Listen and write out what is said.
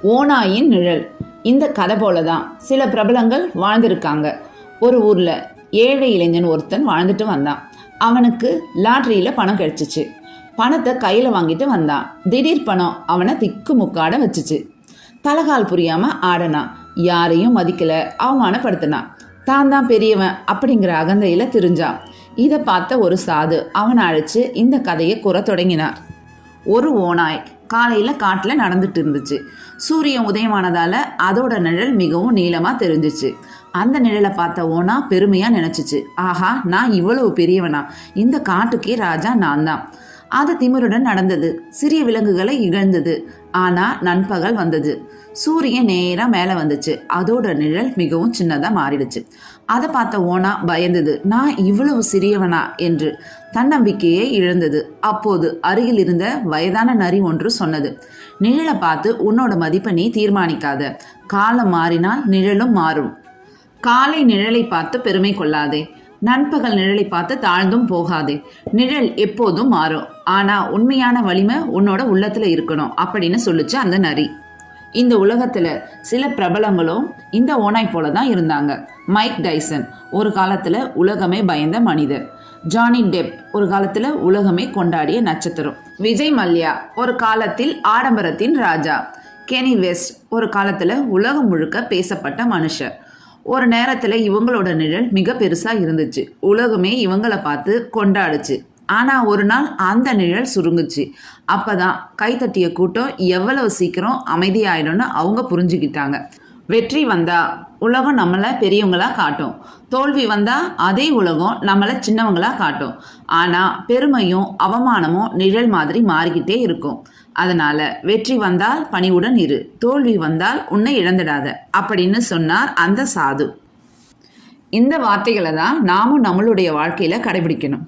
ஓநாயின் நிழல். இந்த கதை போல தான் சில பிரபலங்கள் வாழ்ந்திருக்காங்க. ஒரு ஊரில் ஏழை இளைஞன் ஒருத்தன் வாழ்ந்துட்டு வந்தான். அவனுக்கு லாட்ரியில் பணம் கிடைச்சிச்சு. பணத்தை கையில் வாங்கிட்டு வந்தான். திடீர் பணம் அவனை திக்கு முக்காட வச்சுச்சு. தலகால் புரியாமல் ஆடனான். யாரையும் மதிக்கலை, அவமானப்படுத்தினான். தான் தான் பெரியவன் அப்படிங்கிற அகந்தையில் திரிஞ்சான். இதை பார்த்த ஒரு சாது அவனை அழைச்சி இந்த கதையை கூற தொடங்கினார். ஒரு ஓநாய் காலையில் காட்டில் நடந்துட்டு இருந்துச்சு. சூரியன் உதயமானதால் அதோட நிழல் மிகவும் நீளமாக தெரிஞ்சிச்சு. அந்த நிழலை பார்த்த ஓனா பெருமையாக நினச்சிச்சு, ஆஹா, நான் இவ்வளவு பெரியவனா, இந்த காட்டுக்கே ராஜா நான் தான். அது திமிருடன் நடந்தது. சிறிய விலங்குகளை இகழ்ந்தது. ஆனால் நண்பகல் வந்தது. சூரியன் நேராக மேலே வந்துச்சு. அதோட நிழல் மிகவும் சின்னதாக மாறிடுச்சு. அதை பார்த்த ஓனா பயந்தது. நான் இவ்வளவு சிறியவனா என்று தன்னம்பிக்கையை இழந்தது. அப்போது அருகில் இருந்த வயதான நரி ஒன்று சொன்னது, நிழலை பார்த்து உன்னோட மதிப்பை நீ தீர்மானிக்காத. காலம் மாறினால் நிழலும் மாறும். காலை நிழலை பார்த்து பெருமை கொள்ளாதே. நண்பகல் நிழலை பார்த்து தாழ்ந்தும் போகாதே. நிழல் எப்போதும் மாறும். ஆனால் உண்மையான வலிமை உன்னோட உள்ளத்தில் இருக்கணும் அப்படின்னு சொல்லிச்சு அந்த நரி. இந்த உலகத்தில் சில பிரபலங்களும் இந்த ஓநாய் போல தான் இருந்தாங்க. மைக் டைசன் ஒரு காலத்தில் உலகமே பயந்த மனிதர். ஜானி டெப் ஒரு காலத்தில் உலகமே கொண்டாடிய நட்சத்திரம். விஜய் மல்யா ஒரு காலத்தில் ஆடம்பரத்தின் ராஜா. கெனி வெஸ்ட் ஒரு காலத்தில் உலகம் முழுக்க பேசப்பட்ட மனுஷர். ஒரு நேரத்தில் இவங்களோட நிழல் மிக பெருசாக இருந்துச்சு. உலகமே இவங்களை பார்த்து கொண்டாடுச்சு. ஆனால் ஒரு நாள் அந்த நிழல் சுருங்குச்சு. அப்போ தான் கைத்தட்டிய கூட்டம் எவ்வளவு சீக்கிரம் அமைதியாயிடும்னு அவங்க புரிஞ்சுக்கிட்டாங்க. வெற்றி வந்தால் உலகம் நம்மளை பெரியவங்களாக காட்டும். தோல்வி வந்தால் அதே உலகம் நம்மளை சின்னவங்களாக காட்டும். ஆனால் பெருமையும் அவமானமும் நிழல் மாதிரி மாறிக்கிட்டே இருக்கும். அதனால் வெற்றி வந்தால் பணிவுடன் இரு, தோல்வி வந்தால் உன்னை இழந்துடாத அப்படின்னு சொன்னார் அந்த சாது. இந்த வார்த்தைகளை தான் நாமும் நம்மளுடைய வாழ்க்கையில் கடைபிடிக்கணும்.